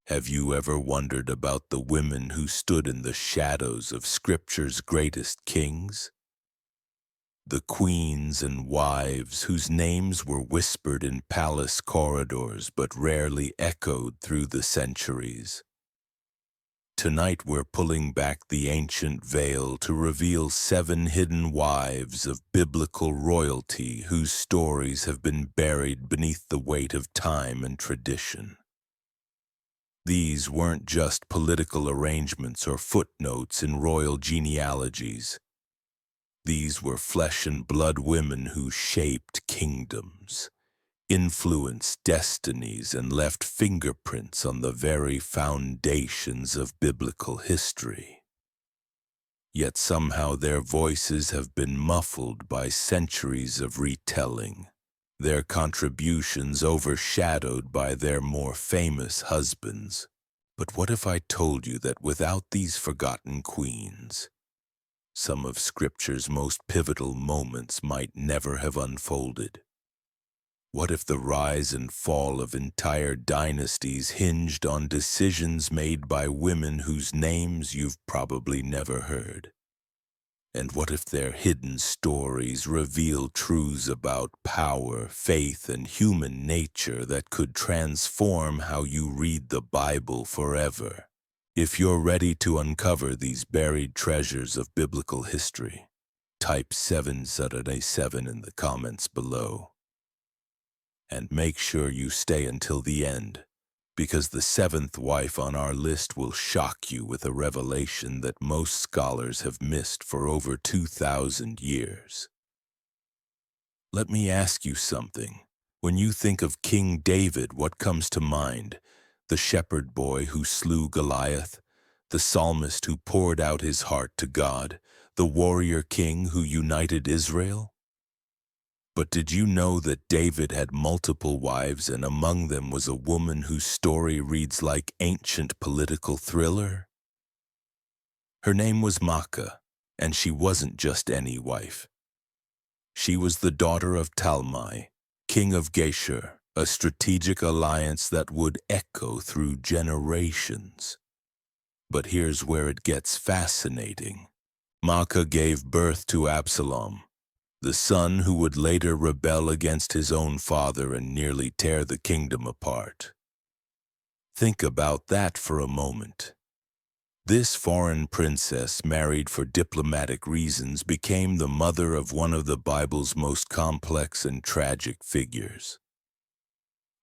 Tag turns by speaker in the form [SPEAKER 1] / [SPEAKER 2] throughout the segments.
[SPEAKER 1] Have you ever wondered about the women who stood in the shadows of Scripture's greatest kings? The queens and wives whose names were whispered in palace corridors but rarely echoed through the centuries. Tonight we're pulling back the ancient veil to reveal 7 hidden wives of biblical royalty whose stories have been buried beneath the weight of time and tradition. These weren't just political arrangements or footnotes in royal genealogies. These were flesh and blood women who shaped kingdoms, influenced destinies, and left fingerprints on the very foundations of biblical history. Yet somehow their voices have been muffled by centuries of retelling, their contributions overshadowed by their more famous husbands. But what if I told you that without these forgotten queens, some of Scripture's most pivotal moments might never have unfolded? What if the rise and fall of entire dynasties hinged on decisions made by women whose names you've probably never heard? And what if their hidden stories reveal truths about power, faith, and human nature that could transform how you read the Bible forever? If you're ready to uncover these buried treasures of biblical history, type 7 in the comments below. And make sure you stay until the end, because the 7th wife on our list will shock you with a revelation that most scholars have missed for over 2,000 years. Let me ask you something. When you think of King David, what comes to mind? The shepherd boy who slew Goliath, the psalmist who poured out his heart to God, the warrior king who united Israel? But did you know that David had multiple wives, and among them was a woman whose story reads like ancient political thriller? Her name was Maacah, and she wasn't just any wife. She was the daughter of Talmai, king of Geshur, a strategic alliance that would echo through generations. But here's where it gets fascinating. Maacah gave birth to Absalom, the son who would later rebel against his own father and nearly tear the kingdom apart. Think about that for a moment. This foreign princess, married for diplomatic reasons, became the mother of one of the Bible's most complex and tragic figures.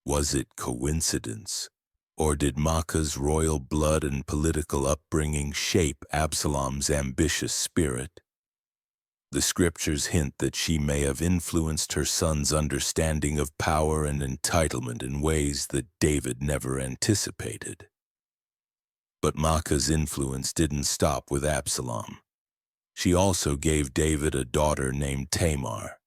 [SPEAKER 1] Was it coincidence, or did Maacah's royal blood and political upbringing shape Absalom's ambitious spirit? The Scriptures hint that she may have influenced her son's understanding of power and entitlement in ways that David never anticipated. But Maacah's influence didn't stop with Absalom. She also gave David a daughter named Tamar,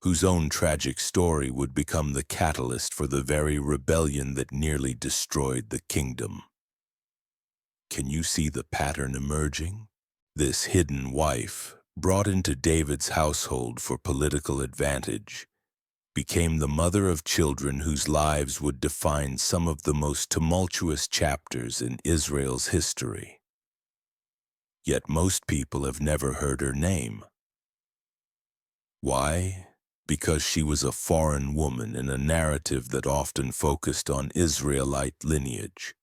[SPEAKER 1] whose own tragic story would become the catalyst for the very rebellion that nearly destroyed the kingdom. Can you see the pattern emerging? This hidden wife, brought into David's household for political advantage, became the mother of children whose lives would define some of the most tumultuous chapters in Israel's history. Yet most people have never heard her name. Why? Because she was a foreign woman in a narrative that often focused on Israelite lineage.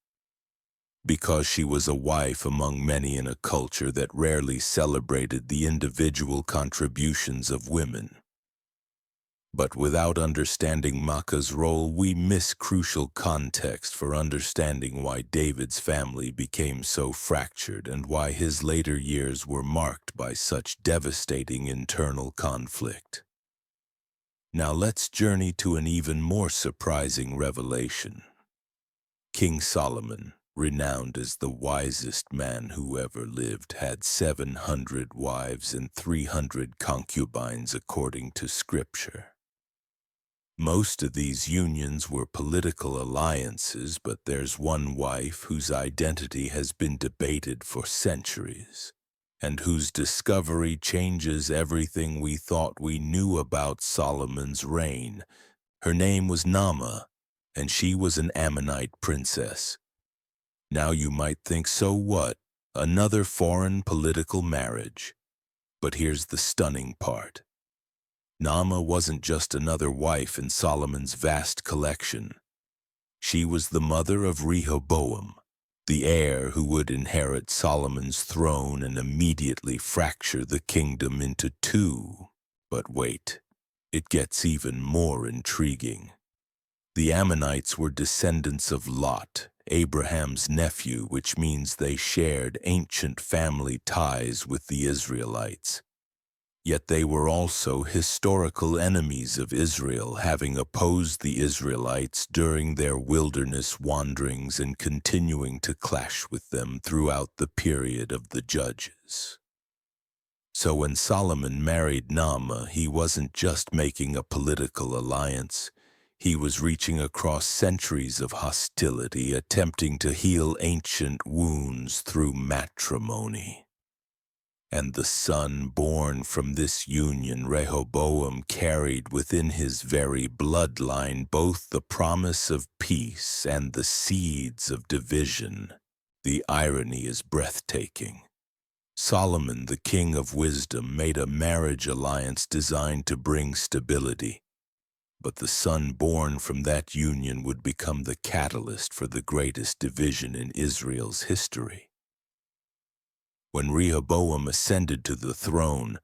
[SPEAKER 1] Because she was a wife among many in a culture that rarely celebrated the individual contributions of women. But without understanding Maacah's role, we miss crucial context for understanding why David's family became so fractured and why his later years were marked by such devastating internal conflict. Now let's journey to an even more surprising revelation. King Solomon, renowned as the wisest man who ever lived, had 700 wives and 300 concubines according to Scripture. Most of these unions were political alliances, but there's one wife whose identity has been debated for centuries, and whose discovery changes everything we thought we knew about Solomon's reign. Her name was Naamah, and she was an Ammonite princess. Now you might think, so what? Another foreign political marriage. But here's the stunning part. Naamah wasn't just another wife in Solomon's vast collection. She was the mother of Rehoboam, the heir who would inherit Solomon's throne and immediately fracture the kingdom into two. But wait, it gets even more intriguing. The Ammonites were descendants of Lot, Abraham's nephew, which means they shared ancient family ties with the Israelites. Yet they were also historical enemies of Israel, having opposed the Israelites during their wilderness wanderings and continuing to clash with them throughout the period of the Judges. So when Solomon married Naamah, he wasn't just making a political alliance. He was reaching across centuries of hostility, attempting to heal ancient wounds through matrimony. And the son born from this union, Rehoboam, carried within his very bloodline both the promise of peace and the seeds of division. The irony is breathtaking. Solomon, the king of wisdom, made a marriage alliance designed to bring stability. But the son born from that union would become the catalyst for the greatest division in Israel's history. When Rehoboam ascended to the throne,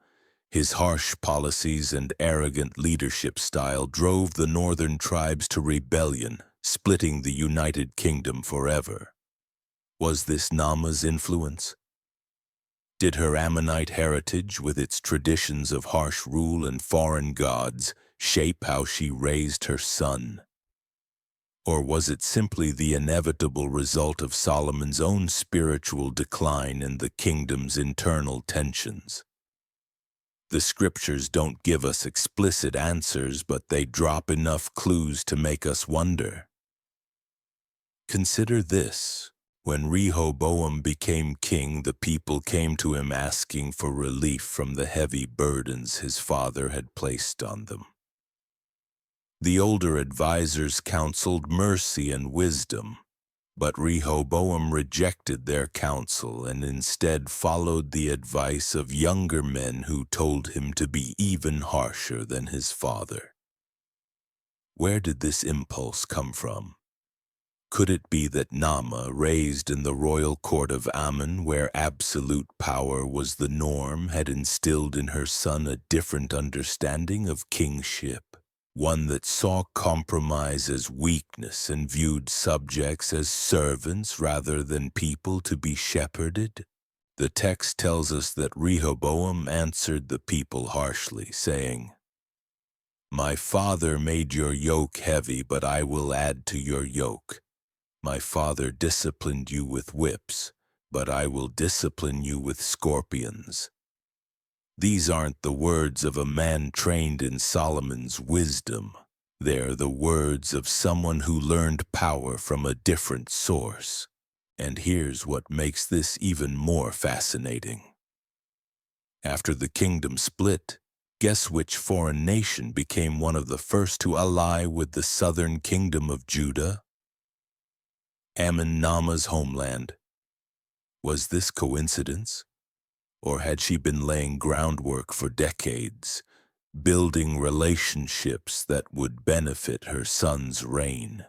[SPEAKER 1] his harsh policies and arrogant leadership style drove the northern tribes to rebellion, splitting the United Kingdom forever. Was this Naamah's influence? Did her Ammonite heritage, with its traditions of harsh rule and foreign gods, shape how she raised her son? Or was it simply the inevitable result of Solomon's own spiritual decline and the kingdom's internal tensions? The scriptures don't give us explicit answers, but they drop enough clues to make us wonder. Consider this. When Rehoboam became king, the people came to him asking for relief from the heavy burdens his father had placed on them. The older advisors counseled mercy and wisdom, but Rehoboam rejected their counsel and instead followed the advice of younger men who told him to be even harsher than his father. Where did this impulse come from? Could it be that Naamah, raised in the royal court of Ammon, where absolute power was the norm, had instilled in her son a different understanding of kingship, one that saw compromise as weakness and viewed subjects as servants rather than people to be shepherded? The text tells us that Rehoboam answered the people harshly, saying, "My father made your yoke heavy, but I will add to your yoke. My father disciplined you with whips, but I will discipline you with scorpions." These aren't the words of a man trained in Solomon's wisdom. They're the words of someone who learned power from a different source. And here's what makes this even more fascinating. After the kingdom split, guess which foreign nation became one of the first to ally with the southern kingdom of Judah? Ammon, Naamah's homeland. Was this coincidence? Or had she been laying groundwork for decades, building relationships that would benefit her son's reign?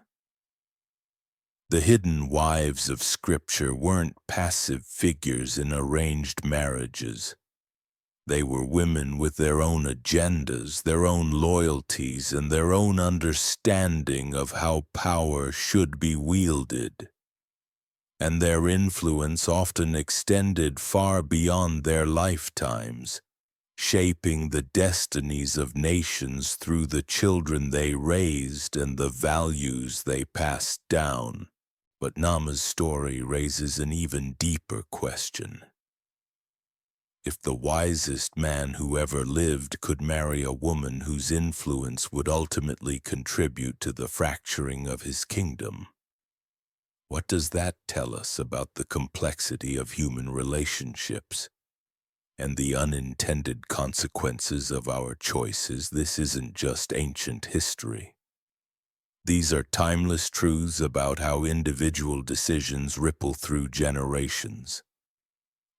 [SPEAKER 1] The hidden wives of Scripture weren't passive figures in arranged marriages. They were women with their own agendas, their own loyalties, and their own understanding of how power should be wielded. And their influence often extended far beyond their lifetimes, shaping the destinies of nations through the children they raised and the values they passed down. But Naamah's story raises an even deeper question. If the wisest man who ever lived could marry a woman whose influence would ultimately contribute to the fracturing of his kingdom, what does that tell us about the complexity of human relationships and the unintended consequences of our choices? This isn't just ancient history. These are timeless truths about how individual decisions ripple through generations,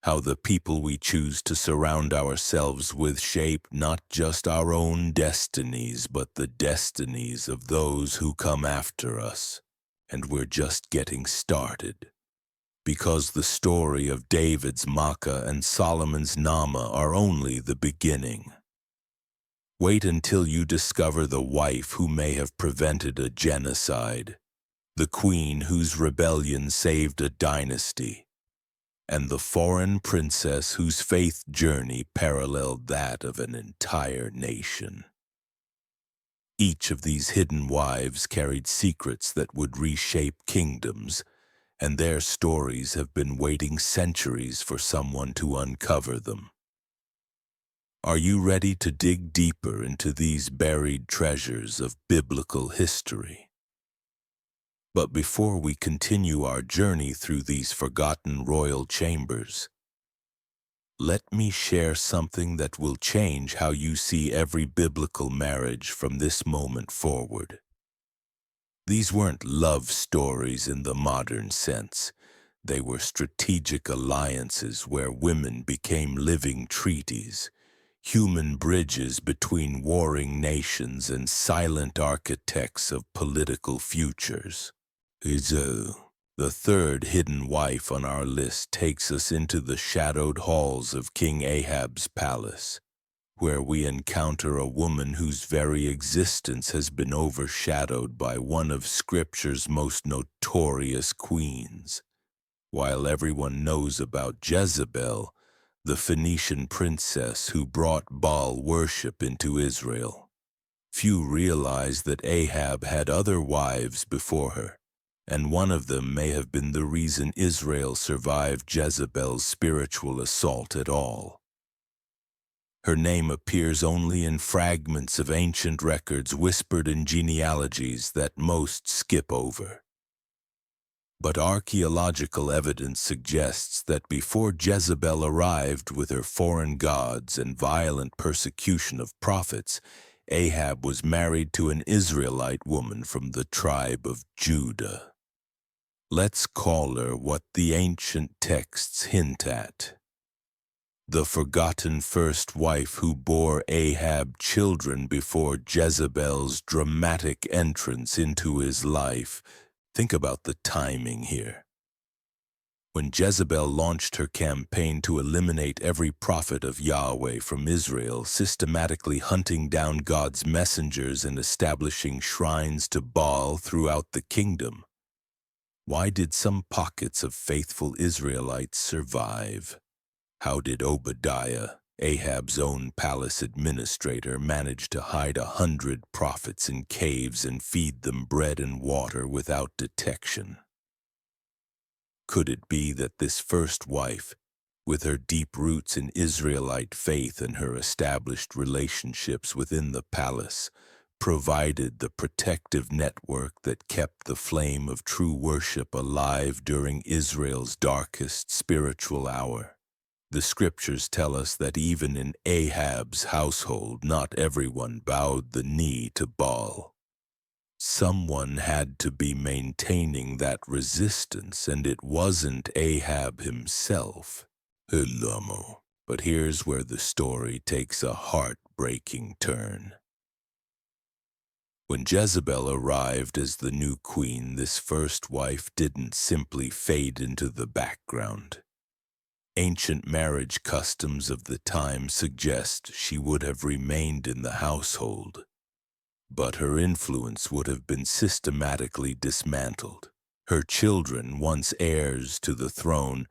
[SPEAKER 1] how the people we choose to surround ourselves with shape not just our own destinies, but the destinies of those who come after us. And we're just getting started, because the story of David's Makkah and Solomon's Nama are only the beginning. Wait until you discover the wife who may have prevented a genocide, the queen whose rebellion saved a dynasty, and the foreign princess whose faith journey paralleled that of an entire nation. Each of these hidden wives carried secrets that would reshape kingdoms, and their stories have been waiting centuries for someone to uncover them. Are you ready to dig deeper into these buried treasures of biblical history? But before we continue our journey through these forgotten royal chambers, let me share something that will change how you see every biblical marriage from this moment forward. These weren't love stories in the modern sense. They were strategic alliances where women became living treaties, human bridges between warring nations and silent architects of political futures. The third hidden wife on our list takes us into the shadowed halls of King Ahab's palace, where we encounter a woman whose very existence has been overshadowed by one of Scripture's most notorious queens. While everyone knows about Jezebel, the Phoenician princess who brought Baal worship into Israel, few realize that Ahab had other wives before her, and one of them may have been the reason Israel survived Jezebel's spiritual assault at all. Her name appears only in fragments of ancient records whispered in genealogies that most skip over. But archaeological evidence suggests that before Jezebel arrived with her foreign gods and violent persecution of prophets, Ahab was married to an Israelite woman from the tribe of Judah. Let's call her what the ancient texts hint at: the forgotten first wife who bore Ahab children before Jezebel's dramatic entrance into his life. Think about the timing here. When Jezebel launched her campaign to eliminate every prophet of Yahweh from Israel, systematically hunting down God's messengers and establishing shrines to Baal throughout the kingdom, why did some pockets of faithful Israelites survive? How did Obadiah, Ahab's own palace administrator, manage to hide 100 prophets in caves and feed them bread and water without detection? Could it be that this first wife, with her deep roots in Israelite faith and her established relationships within the palace, provided the protective network that kept the flame of true worship alive during Israel's darkest spiritual hour? The scriptures tell us that even in Ahab's household, not everyone bowed the knee to Baal. Someone had to be maintaining that resistance, and it wasn't Ahab himself. But here's where the story takes a heartbreaking turn. When Jezebel arrived as the new queen, this first wife didn't simply fade into the background. Ancient marriage customs of the time suggest she would have remained in the household, but her influence would have been systematically dismantled. Her children, once heirs to the throne,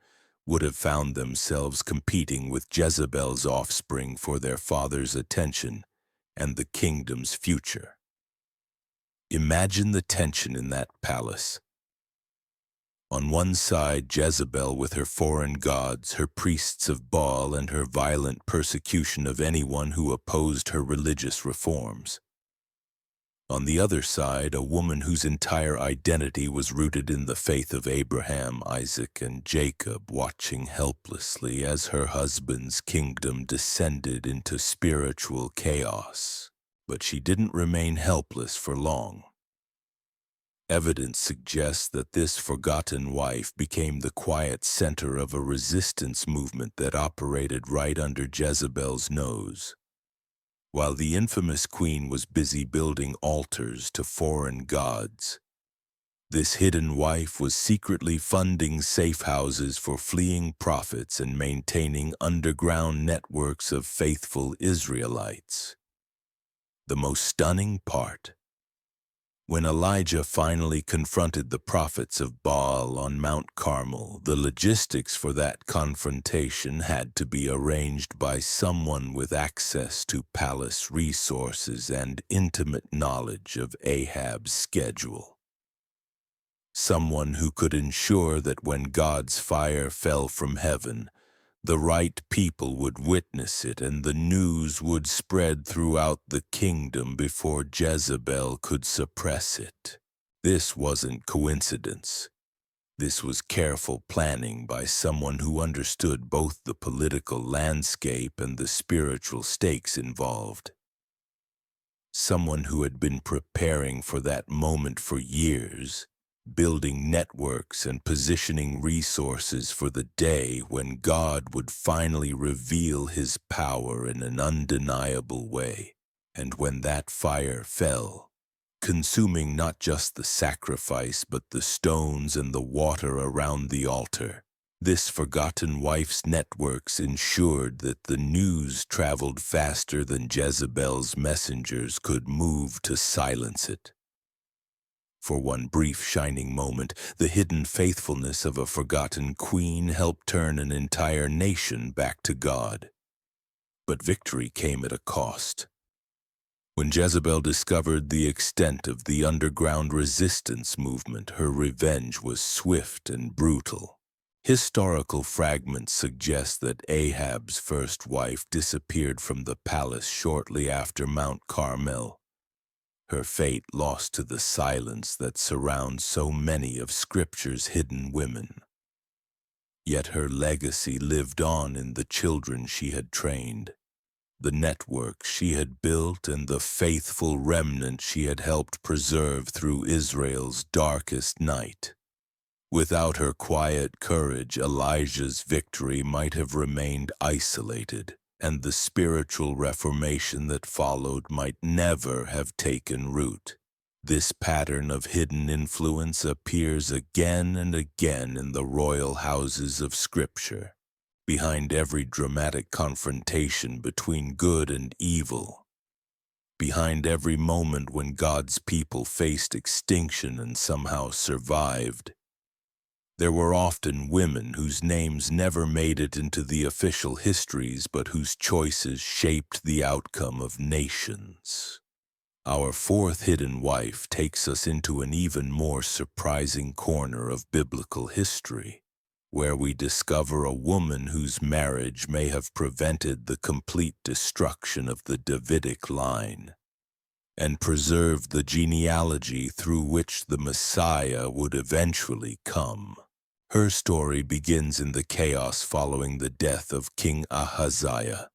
[SPEAKER 1] would have found themselves competing with Jezebel's offspring for their father's attention and the kingdom's future. Imagine the tension in that palace. On one side, Jezebel with her foreign gods, her priests of Baal, and her violent persecution of anyone who opposed her religious reforms. On the other side, a woman whose entire identity was rooted in the faith of Abraham, Isaac, and Jacob, watching helplessly as her husband's kingdom descended into spiritual chaos. But she didn't remain helpless for long. Evidence suggests that this forgotten wife became the quiet center of a resistance movement that operated right under Jezebel's nose. While the infamous queen was busy building altars to foreign gods, this hidden wife was secretly funding safe houses for fleeing prophets and maintaining underground networks of faithful Israelites. The most stunning part: when Elijah finally confronted the prophets of Baal on Mount Carmel, the logistics for that confrontation had to be arranged by someone with access to palace resources and intimate knowledge of Ahab's schedule. Someone who could ensure that when God's fire fell from heaven, the right people would witness it and the news would spread throughout the kingdom before Jezebel could suppress it. This wasn't coincidence. This was careful planning by someone who understood both the political landscape and the spiritual stakes involved. Someone who had been preparing for that moment for years, building networks and positioning resources for the day when God would finally reveal his power in an undeniable way. And when that fire fell, consuming not just the sacrifice but the stones and the water around the altar, this forgotten wife's networks ensured that the news traveled faster than Jezebel's messengers could move to silence it. For one brief shining moment, the hidden faithfulness of a forgotten queen helped turn an entire nation back to God. But victory came at a cost. When Jezebel discovered the extent of the underground resistance movement, her revenge was swift and brutal. Historical fragments suggest that Ahab's first wife disappeared from the palace shortly after Mount Carmel, her fate lost to the silence that surrounds so many of Scripture's hidden women. Yet her legacy lived on in the children she had trained, the network she had built, and the faithful remnant she had helped preserve through Israel's darkest night. Without her quiet courage, Elijah's victory might have remained isolated, and the spiritual reformation that followed might never have taken root. This pattern of hidden influence appears again and again in the royal houses of Scripture. Behind every dramatic confrontation between good and evil, behind every moment when God's people faced extinction and somehow survived, there were often women whose names never made it into the official histories but whose choices shaped the outcome of nations. Our fourth hidden wife takes us into an even more surprising corner of biblical history, where we discover a woman whose marriage may have prevented the complete destruction of the Davidic line and preserved the genealogy through which the Messiah would eventually come. Her story begins in the chaos following the death of King Ahaziah,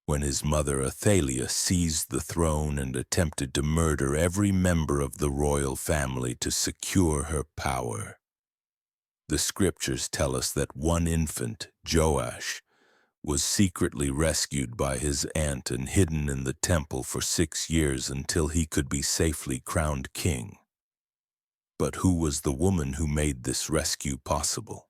[SPEAKER 1] when his mother Athaliah seized the throne and attempted to murder every member of the royal family to secure her power. The Scriptures tell us that one infant, Joash, was secretly rescued by his aunt and hidden in the temple for 6 years until he could be safely crowned king. But who was the woman who made this rescue possible?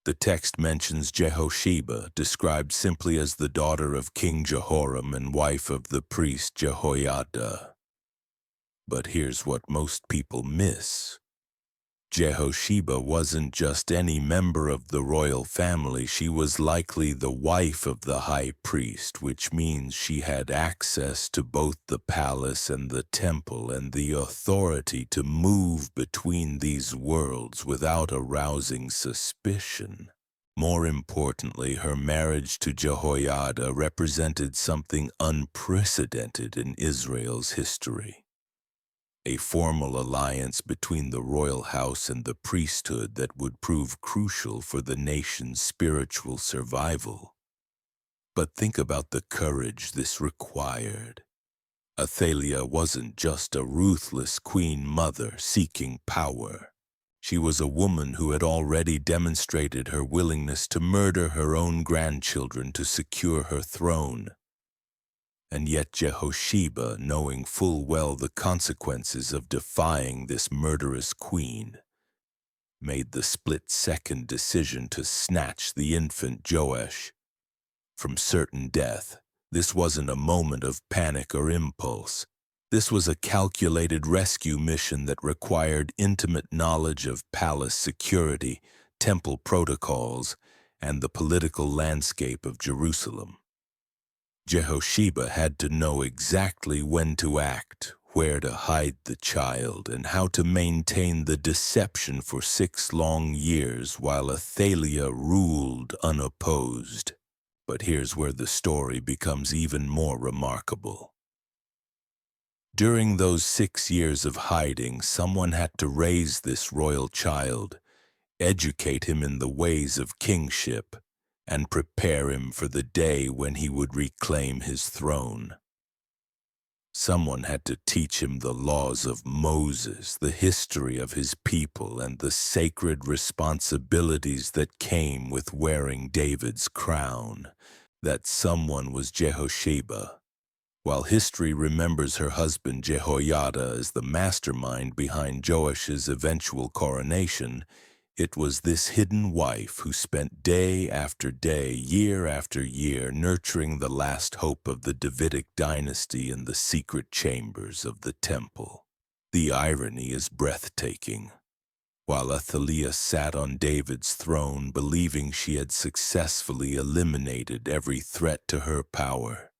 [SPEAKER 1] The text mentions Jehosheba, described simply as the daughter of King Jehoram and wife of the priest Jehoiada. But here's what most people miss. Jehosheba wasn't just any member of the royal family. She was likely the wife of the high priest, which means she had access to both the palace and the temple and the authority to move between these worlds without arousing suspicion. More importantly, her marriage to Jehoiada represented something unprecedented in Israel's history. A formal alliance between the royal house and the priesthood that would prove crucial for the nation's spiritual survival. But think about the courage this required. Athaliah wasn't just a ruthless queen mother seeking power. She was a woman who had already demonstrated her willingness to murder her own grandchildren to secure her throne. And yet Jehosheba, knowing full well the consequences of defying this murderous queen, made the split-second decision to snatch the infant Joash from certain death. This wasn't a moment of panic or impulse. This was a calculated rescue mission that required intimate knowledge of palace security, temple protocols, and the political landscape of Jerusalem. Jehosheba had to know exactly when to act, where to hide the child, and how to maintain the deception for 6 long years while Athaliah ruled unopposed. But here's where the story becomes even more remarkable. During those 6 years of hiding, someone had to raise this royal child, educate him in the ways of kingship, and prepare him for the day when he would reclaim his throne. Someone had to teach him the laws of Moses, the history of his people, and the sacred responsibilities that came with wearing David's crown. That someone was Jehosheba. While history remembers her husband Jehoiada as the mastermind behind Joash's eventual coronation, it was this hidden wife who spent day after day, year after year, nurturing the last hope of the Davidic dynasty in the secret chambers of the temple. The irony is breathtaking. While Athaliah sat on David's throne, believing she had successfully eliminated every threat to her power,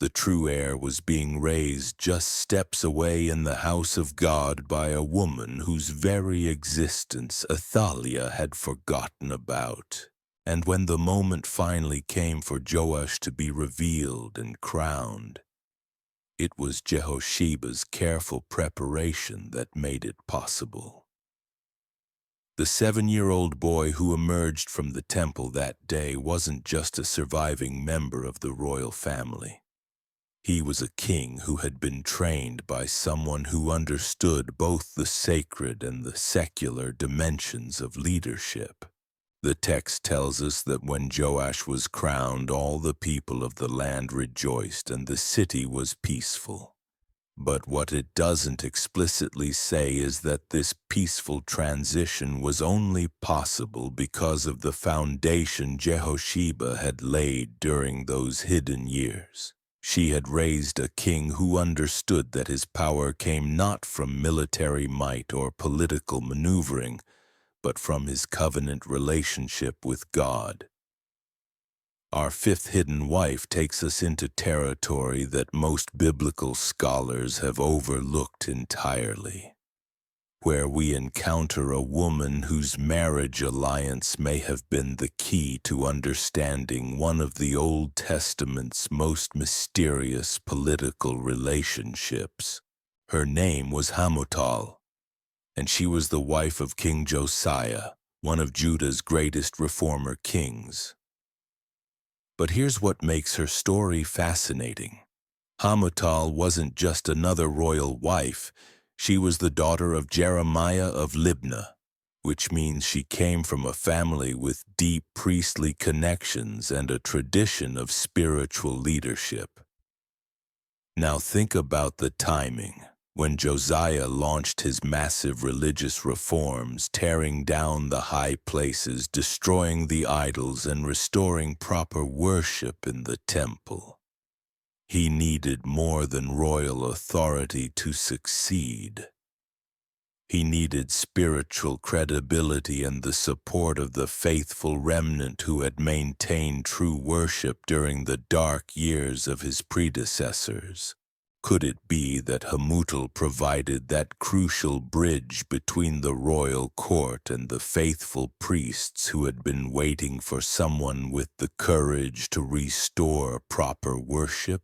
[SPEAKER 1] the true heir was being raised just steps away in the house of God by a woman whose very existence Athaliah had forgotten about. And when the moment finally came for Joash to be revealed and crowned, it was Jehosheba's careful preparation that made it possible. The 7-year-old boy who emerged from the temple that day wasn't just a surviving member of the royal family. He was a king who had been trained by someone who understood both the sacred and the secular dimensions of leadership. The text tells us that when Joash was crowned, all the people of the land rejoiced and the city was peaceful. But what it doesn't explicitly say is that this peaceful transition was only possible because of the foundation Jehosheba had laid during those hidden years. She had raised a king who understood that his power came not from military might or political maneuvering, but from his covenant relationship with God. Our 5th hidden wife takes us into territory that most biblical scholars have overlooked entirely, where we encounter a woman whose marriage alliance may have been the key to understanding one of the Old Testament's most mysterious political relationships. Her name was Hamutal, and she was the wife of King Josiah, one of Judah's greatest reformer kings. But here's what makes her story fascinating. Hamutal wasn't just another royal wife. She was the daughter of Jeremiah of Libnah, which means she came from a family with deep priestly connections and a tradition of spiritual leadership. Now think about the timing. When Josiah launched his massive religious reforms, tearing down the high places, destroying the idols, and restoring proper worship in the temple, he needed more than royal authority to succeed. He needed spiritual credibility and the support of the faithful remnant who had maintained true worship during the dark years of his predecessors. Could it be that Hamutal provided that crucial bridge between the royal court and the faithful priests who had been waiting for someone with the courage to restore proper worship?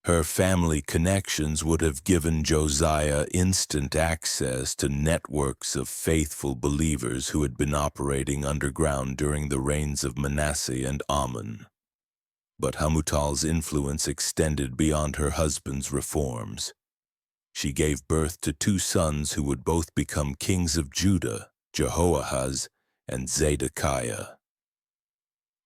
[SPEAKER 1] Her family connections would have given Josiah instant access to networks of faithful believers who had been operating underground during the reigns of Manasseh and Amon. But Hamutal's influence extended beyond her husband's reforms. She gave birth to two sons who would both become kings of Judah, Jehoahaz and Zedekiah.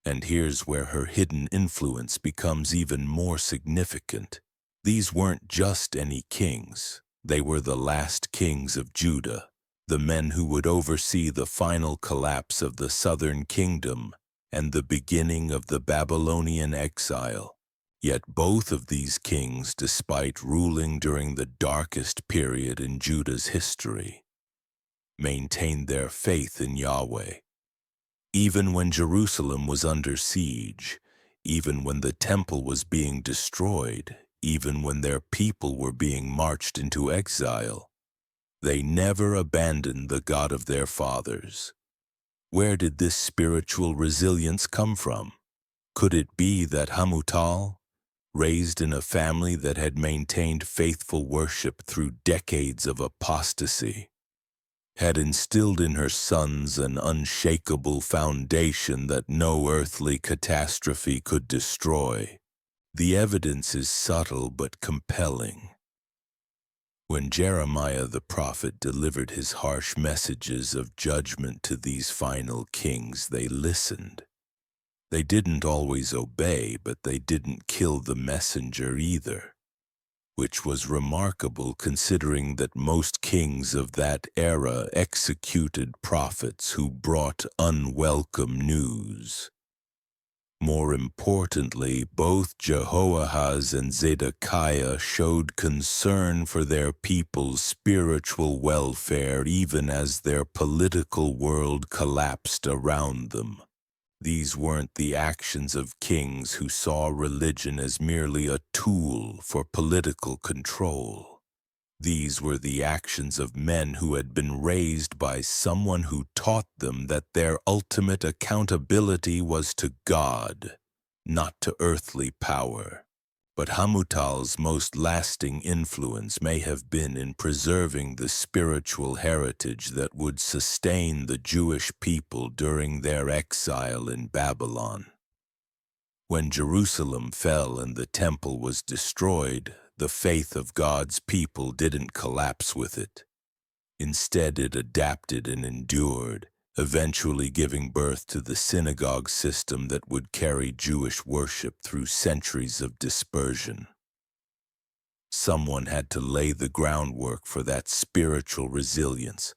[SPEAKER 1] And here's where her hidden influence becomes even more significant. These weren't just any kings. They were the last kings of Judah, the men who would oversee the final collapse of the southern kingdom and the beginning of the Babylonian exile. Yet both of these kings, despite ruling during the darkest period in Judah's history, maintained their faith in Yahweh. Even when Jerusalem was under siege, even when the temple was being destroyed, even when their people were being marched into exile, they never abandoned the God of their fathers. Where did this spiritual resilience come from? Could it be that Hamutal, raised in a family that had maintained faithful worship through decades of apostasy, had instilled in her sons an unshakable foundation that no earthly catastrophe could destroy? The evidence is subtle but compelling. When Jeremiah the prophet delivered his harsh messages of judgment to these final kings, they listened. They didn't always obey, but they didn't kill the messenger either, which was remarkable considering that most kings of that era executed prophets who brought unwelcome news. More importantly, both Jehoahaz and Zedekiah showed concern for their people's spiritual welfare even as their political world collapsed around them. These weren't the actions of kings who saw religion as merely a tool for political control. These were the actions of men who had been raised by someone who taught them that their ultimate accountability was to God, not to earthly power. But Hamutal's most lasting influence may have been in preserving the spiritual heritage that would sustain the Jewish people during their exile in Babylon. When Jerusalem fell and the temple was destroyed, the faith of God's people didn't collapse with it. Instead, it adapted and endured, eventually giving birth to the synagogue system that would carry Jewish worship through centuries of dispersion. Someone had to lay the groundwork for that spiritual resilience.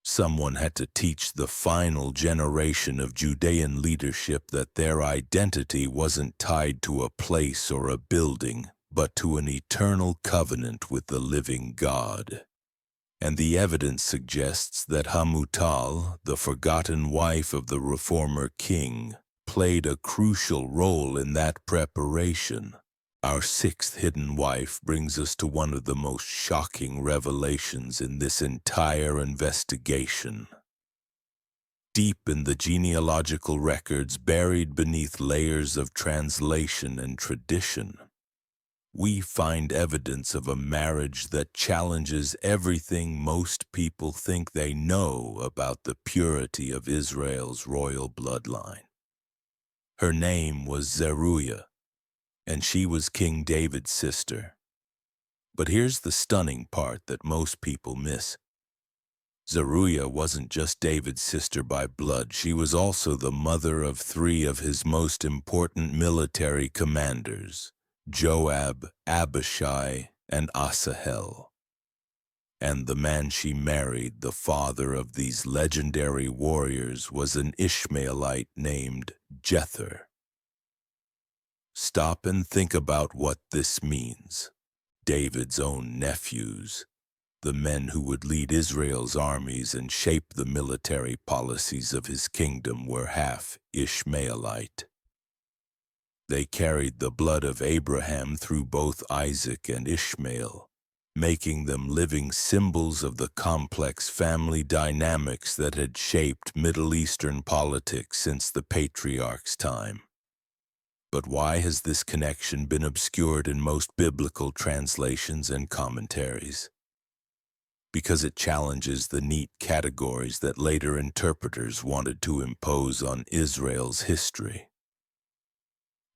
[SPEAKER 1] Someone had to teach the final generation of Judean leadership that their identity wasn't tied to a place or a building, but to an eternal covenant with the living God. And the evidence suggests that Hamutal, the forgotten wife of the reformer king, played a crucial role in that preparation. Our sixth hidden wife brings us to one of the most shocking revelations in this entire investigation. Deep in the genealogical records buried beneath layers of translation and tradition, we find evidence of a marriage that challenges everything most people think they know about the purity of Israel's royal bloodline. Her name was Zeruiah, and she was King David's sister. But here's the stunning part that most people miss. Zeruiah wasn't just David's sister by blood, she was also the mother of three of his most important military commanders, Joab, Abishai, and Asahel. And the man she married, the father of these legendary warriors, was an Ishmaelite named Jether. Stop and think about what this means. David's own nephews, the men who would lead Israel's armies and shape the military policies of his kingdom, were half Ishmaelite. They carried the blood of Abraham through both Isaac and Ishmael, making them living symbols of the complex family dynamics that had shaped Middle Eastern politics since the patriarch's time. But why has this connection been obscured in most biblical translations and commentaries? Because it challenges the neat categories that later interpreters wanted to impose on Israel's history.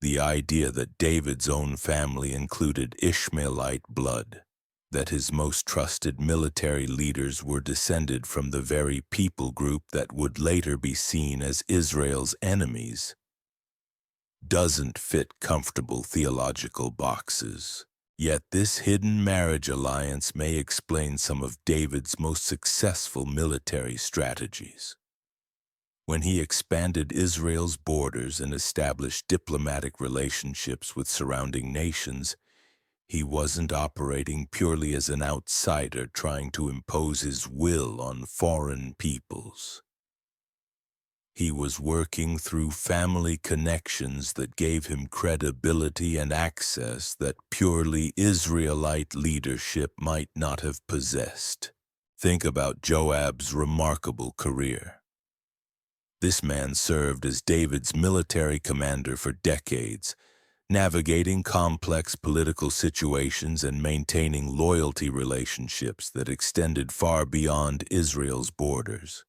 [SPEAKER 1] The idea that David's own family included Ishmaelite blood, that his most trusted military leaders were descended from the very people group that would later be seen as Israel's enemies, doesn't fit comfortable theological boxes. Yet this hidden marriage alliance may explain some of David's most successful military strategies. When he expanded Israel's borders and established diplomatic relationships with surrounding nations, he wasn't operating purely as an outsider trying to impose his will on foreign peoples. He was working through family connections that gave him credibility and access that purely Israelite leadership might not have possessed. Think about Joab's remarkable career. This man served as David's military commander for decades, navigating complex political situations and maintaining loyalty relationships that extended far beyond Israel's borders.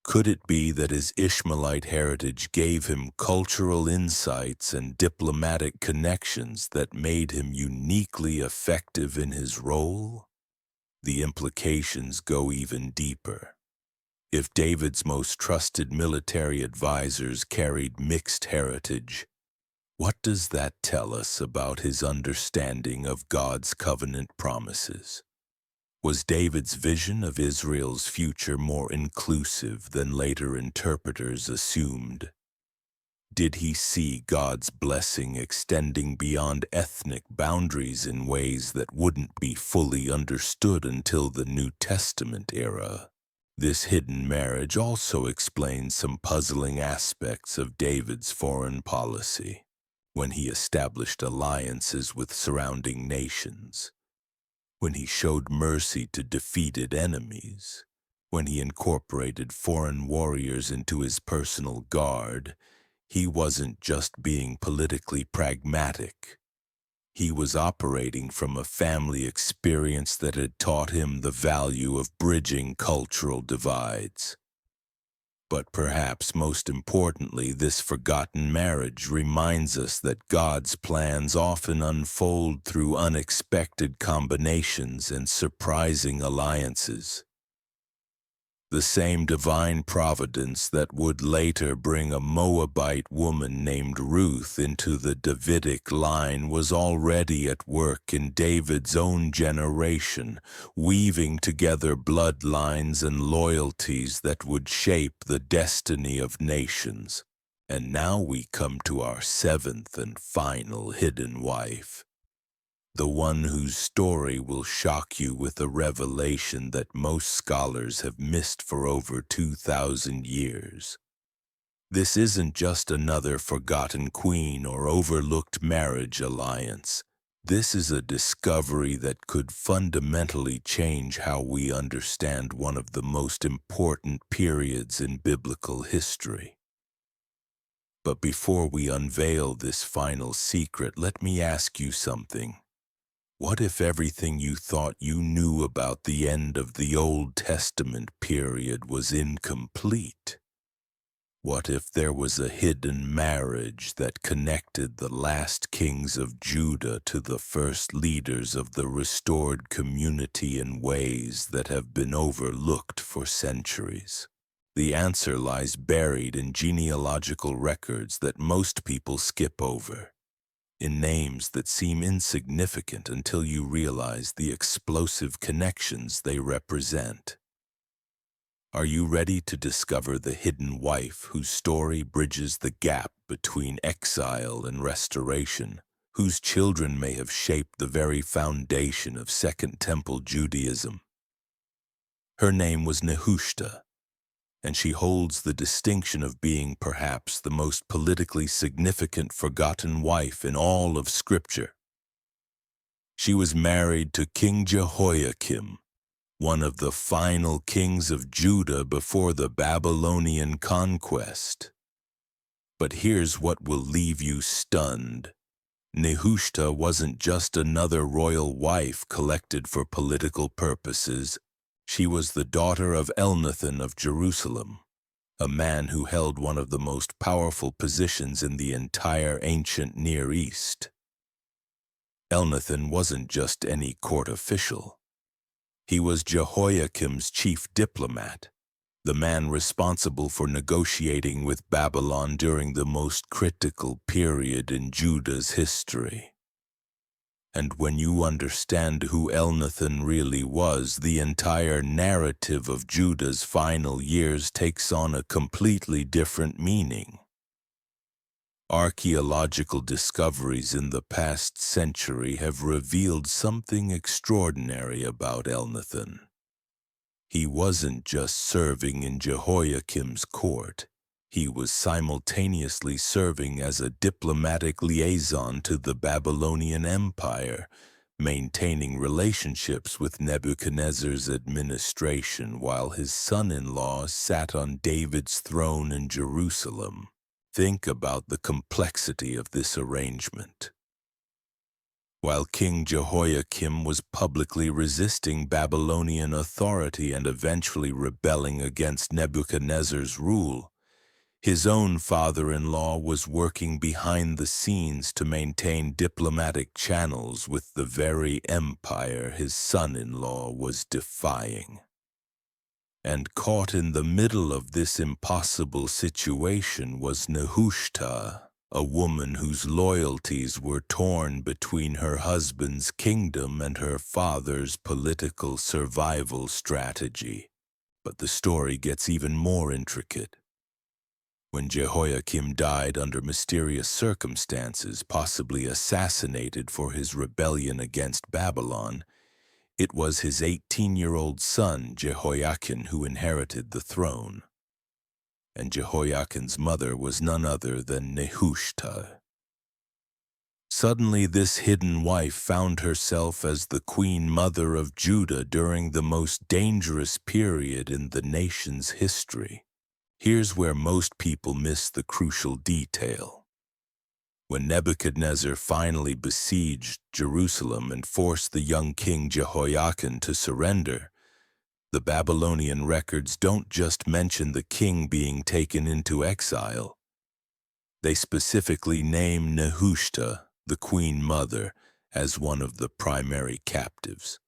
[SPEAKER 1] Could it be that his Ishmaelite heritage gave him cultural insights and diplomatic connections that made him uniquely effective in his role? The implications go even deeper. If David's most trusted military advisors carried mixed heritage, what does that tell us about his understanding of God's covenant promises? Was David's vision of Israel's future more inclusive than later interpreters assumed? Did he see God's blessing extending beyond ethnic boundaries in ways that wouldn't be fully understood until the New Testament era? This hidden marriage also explains some puzzling aspects of David's foreign policy. When he established alliances with surrounding nations, when he showed mercy to defeated enemies, when he incorporated foreign warriors into his personal guard, he wasn't just being politically pragmatic. He was operating from a family experience that had taught him the value of bridging cultural divides. But perhaps most importantly, this forgotten marriage reminds us that God's plans often unfold through unexpected combinations and surprising alliances. The same divine providence that would later bring a Moabite woman named Ruth into the Davidic line was already at work in David's own generation, weaving together bloodlines and loyalties that would shape the destiny of nations. And now we come to our seventh and final hidden wife. The one whose story will shock you with a revelation that most scholars have missed for over 2,000 years. This isn't just another forgotten queen or overlooked marriage alliance. This is a discovery that could fundamentally change how we understand one of the most important periods in biblical history. But before we unveil this final secret, let me ask you something. What if everything you thought you knew about the end of the Old Testament period was incomplete? What if there was a hidden marriage that connected the last kings of Judah to the first leaders of the restored community in ways that have been overlooked for centuries? The answer lies buried in genealogical records that most people skip over, in names that seem insignificant until you realize the explosive connections they represent. Are you ready to discover the hidden wife whose story bridges the gap between exile and restoration, whose children may have shaped the very foundation of Second Temple Judaism? Her name was Nehushta, and she holds the distinction of being perhaps the most politically significant forgotten wife in all of Scripture. She was married to King Jehoiakim, one of the final kings of Judah before the Babylonian conquest. But here's what will leave you stunned. Nehushta wasn't just another royal wife collected for political purposes. She was the daughter of Elnathan of Jerusalem, a man who held one of the most powerful positions in the entire ancient Near East. Elnathan wasn't just any court official. He was Jehoiakim's chief diplomat, the man responsible for negotiating with Babylon during the most critical period in Judah's history. And when you understand who Elnathan really was, the entire narrative of Judah's final years takes on a completely different meaning. Archaeological discoveries in the past century have revealed something extraordinary about Elnathan. He wasn't just serving in Jehoiakim's court. He was simultaneously serving as a diplomatic liaison to the Babylonian Empire, maintaining relationships with Nebuchadnezzar's administration while his son-in-law sat on David's throne in Jerusalem. Think about the complexity of this arrangement. While King Jehoiakim was publicly resisting Babylonian authority and eventually rebelling against Nebuchadnezzar's rule, his own father-in-law was working behind the scenes to maintain diplomatic channels with the very empire his son-in-law was defying. And caught in the middle of this impossible situation was Nehushta, a woman whose loyalties were torn between her husband's kingdom and her father's political survival strategy. But the story gets even more intricate. When Jehoiakim died under mysterious circumstances, possibly assassinated for his rebellion against Babylon, it was his 18-year-old son, Jehoiakin, who inherited the throne. And Jehoiakin's mother was none other than Nehushta. Suddenly, this hidden wife found herself as the queen mother of Judah during the most dangerous period in the nation's history. Here's where most people miss the crucial detail. When Nebuchadnezzar finally besieged Jerusalem and forced the young king Jehoiakin to surrender, the Babylonian records don't just mention the king being taken into exile. They specifically name Nehushta, the queen mother, as one of the primary captives.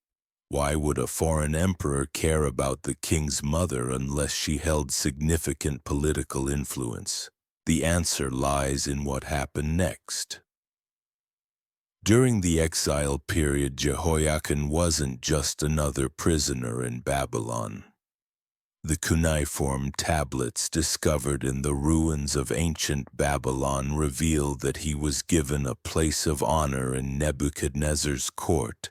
[SPEAKER 1] Why would a foreign emperor care about the king's mother unless she held significant political influence? The answer lies in what happened next. During the exile period, Jehoiakin wasn't just another prisoner in Babylon. The cuneiform tablets discovered in the ruins of ancient Babylon reveal that he was given a place of honor in Nebuchadnezzar's court,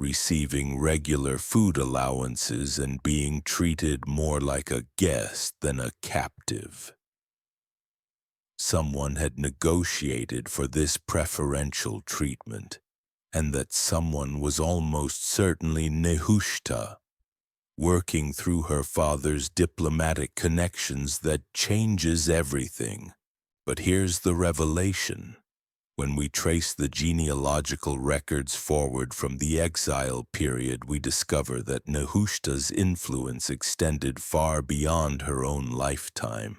[SPEAKER 1] receiving regular food allowances and being treated more like a guest than a captive. Someone had negotiated for this preferential treatment, and that someone was almost certainly Nehushta, working through her father's diplomatic connections that changes everything. But here's the revelation. When we trace the genealogical records forward from the exile period, we discover that Nehushta's influence extended far beyond her own lifetime.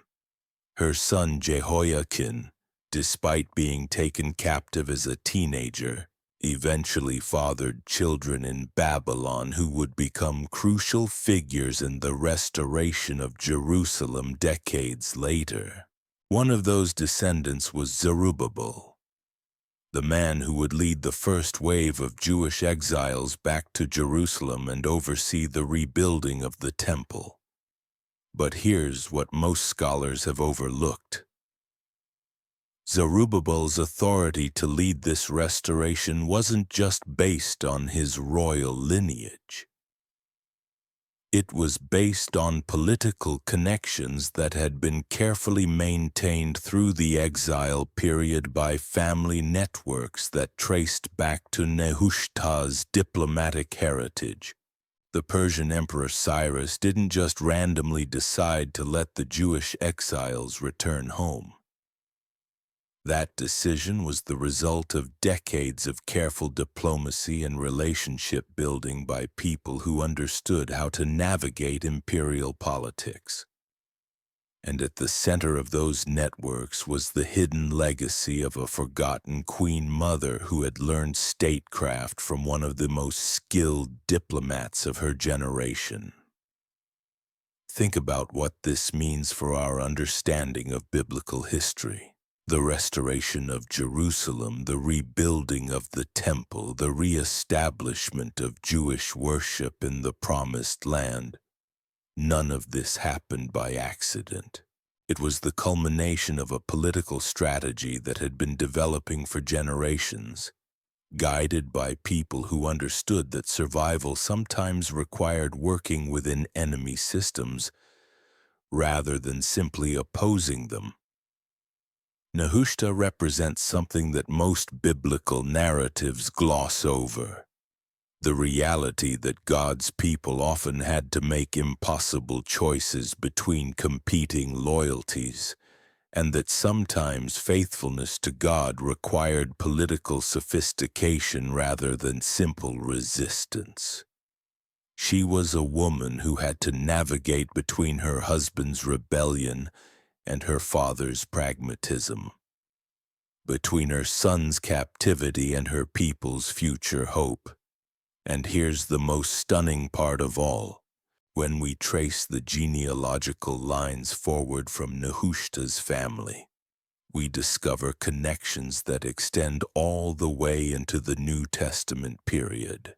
[SPEAKER 1] Her son Jehoiakin, despite being taken captive as a teenager, eventually fathered children in Babylon who would become crucial figures in the restoration of Jerusalem decades later. One of those descendants was Zerubbabel, the man who would lead the first wave of Jewish exiles back to Jerusalem and oversee the rebuilding of the temple. But here's what most scholars have overlooked. Zerubbabel's authority to lead this restoration wasn't just based on his royal lineage. It was based on political connections that had been carefully maintained through the exile period by family networks that traced back to Nehushta's diplomatic heritage. The Persian Emperor Cyrus didn't just randomly decide to let the Jewish exiles return home. That decision was the result of decades of careful diplomacy and relationship building by people who understood how to navigate imperial politics. And at the center of those networks was the hidden legacy of a forgotten queen mother who had learned statecraft from one of the most skilled diplomats of her generation. Think about what this means for our understanding of biblical history. The restoration of Jerusalem, the rebuilding of the temple, the reestablishment of Jewish worship in the Promised Land. None of this happened by accident. It was the culmination of a political strategy that had been developing for generations, guided by people who understood that survival sometimes required working within enemy systems rather than simply opposing them. Nehushta represents something that most biblical narratives gloss over: the reality that God's people often had to make impossible choices between competing loyalties, and that sometimes faithfulness to God required political sophistication rather than simple resistance. She was a woman who had to navigate between her husband's rebellion and her father's pragmatism, between her son's captivity and her people's future hope. And here's the most stunning part of all. When we trace the genealogical lines forward from Nehushta's family, we discover connections that extend all the way into the New Testament period.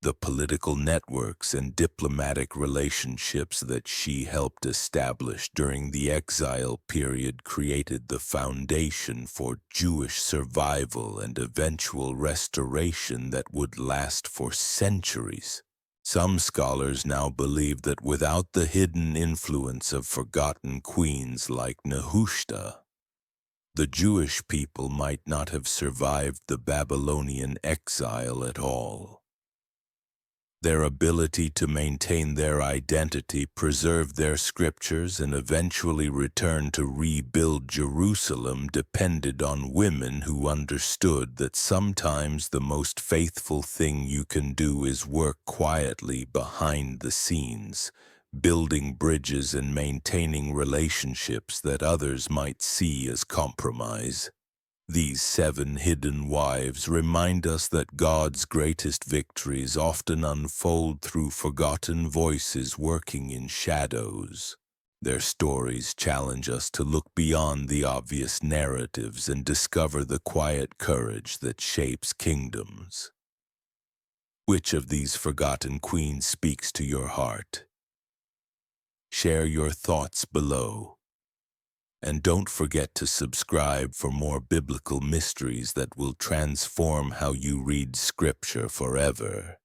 [SPEAKER 1] The political networks and diplomatic relationships that she helped establish during the exile period created the foundation for Jewish survival and eventual restoration that would last for centuries. Some scholars now believe that without the hidden influence of forgotten queens like Nehushta, the Jewish people might not have survived the Babylonian exile at all. Their ability to maintain their identity, preserve their scriptures, and eventually return to rebuild Jerusalem depended on women who understood that sometimes the most faithful thing you can do is work quietly behind the scenes, building bridges and maintaining relationships that others might see as compromise. These 7 hidden wives remind us that God's greatest victories often unfold through forgotten voices working in shadows. Their stories challenge us to look beyond the obvious narratives and discover the quiet courage that shapes kingdoms. Which of these forgotten queens speaks to your heart? Share your thoughts below. And don't forget to subscribe for more biblical mysteries that will transform how you read Scripture forever.